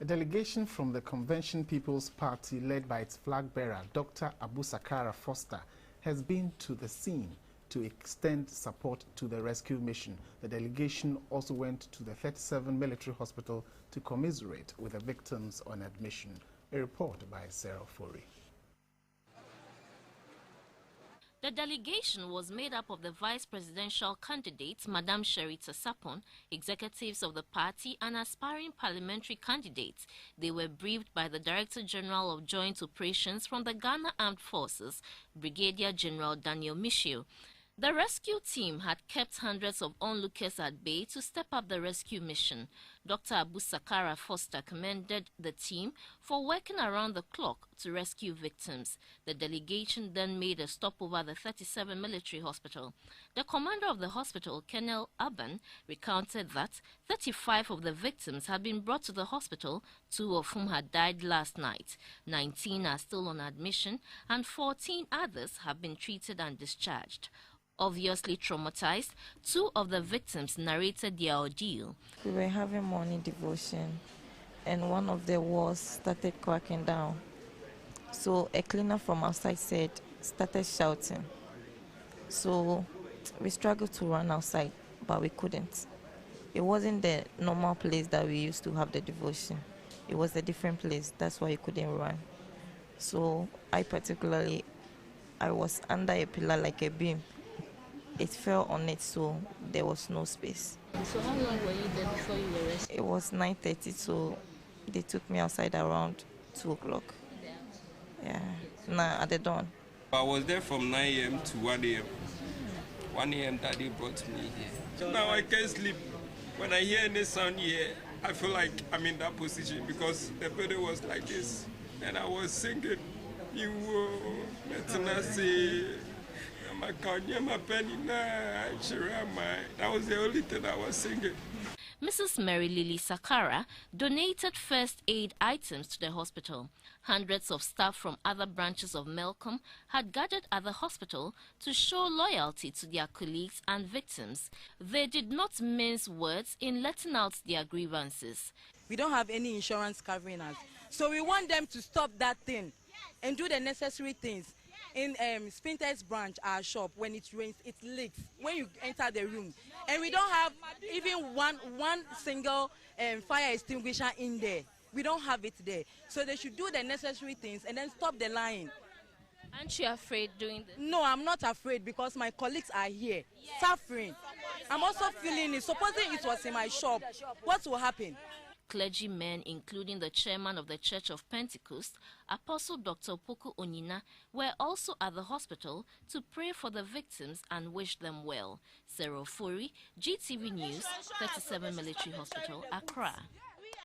A delegation from the Convention People's Party, led by its flag bearer, Dr. Abu Sakara Foster, has been to the scene to extend support to the rescue mission. The delegation also went to the 37 military hospital to commiserate with the victims on admission. A report by Sarah Fori. The delegation was made up of the vice presidential candidates, Madam Sherita Sapon, executives of the party, and aspiring parliamentary candidates. They were briefed by the Director General of Joint Operations from the Ghana Armed Forces, Brigadier General Daniel Michio. The rescue team had kept hundreds of onlookers at bay to step up the rescue mission. Dr. Abu Sakara Foster commended the team for working around the clock to rescue victims. The delegation then made a stop over the 37 military hospital. The commander of the hospital, Colonel Aban, recounted that 35 of the victims had been brought to the hospital, 2 of whom had died last night. 19 are still on admission, and 14 others have been treated and discharged. Obviously traumatized, 2 of the victims narrated their ordeal. We were having morning devotion and one of the walls started cracking down. So a cleaner from outside started shouting. So we struggled to run outside, but we couldn't. It wasn't the normal place that we used to have the devotion. It was a different place, that's why you couldn't run. So I was under a pillar like a beam. It fell on it, so there was no space. So how long were you there before you were rescued? It was 9:30, so they took me outside around 2 o'clock. Yeah, at the dawn. I was there from 9 a.m. to 1 a.m. 1 a.m. Daddy brought me here. Now I can't sleep. When I hear any sound here, I feel like I'm in that position because the building was like this. And I was singing, that was the only thing I was singing. Mrs. Mary Lily Sakara donated first aid items to the hospital. Hundreds of staff from other branches of Melcom had gathered at the hospital to show loyalty to their colleagues and victims. They did not mince words in letting out their grievances. We don't have any insurance covering us, so we want them to stop that thing and do the necessary things. In Spinter's branch, our shop, when it rains, it leaks when you enter the room. And we don't have even one single fire extinguisher in there. We don't have it there. So they should do the necessary things and then stop the lying. Aren't you afraid doing this? No, I'm not afraid because my colleagues are here, suffering. I'm also feeling it. Supposing it was in my shop, what will happen? Clergymen, including the chairman of the Church of Pentecost, Apostle Dr. Poku Onina, were also at the hospital to pray for the victims and wish them well. Sarah Fori, GTV News, 37 Military Hospital, Accra.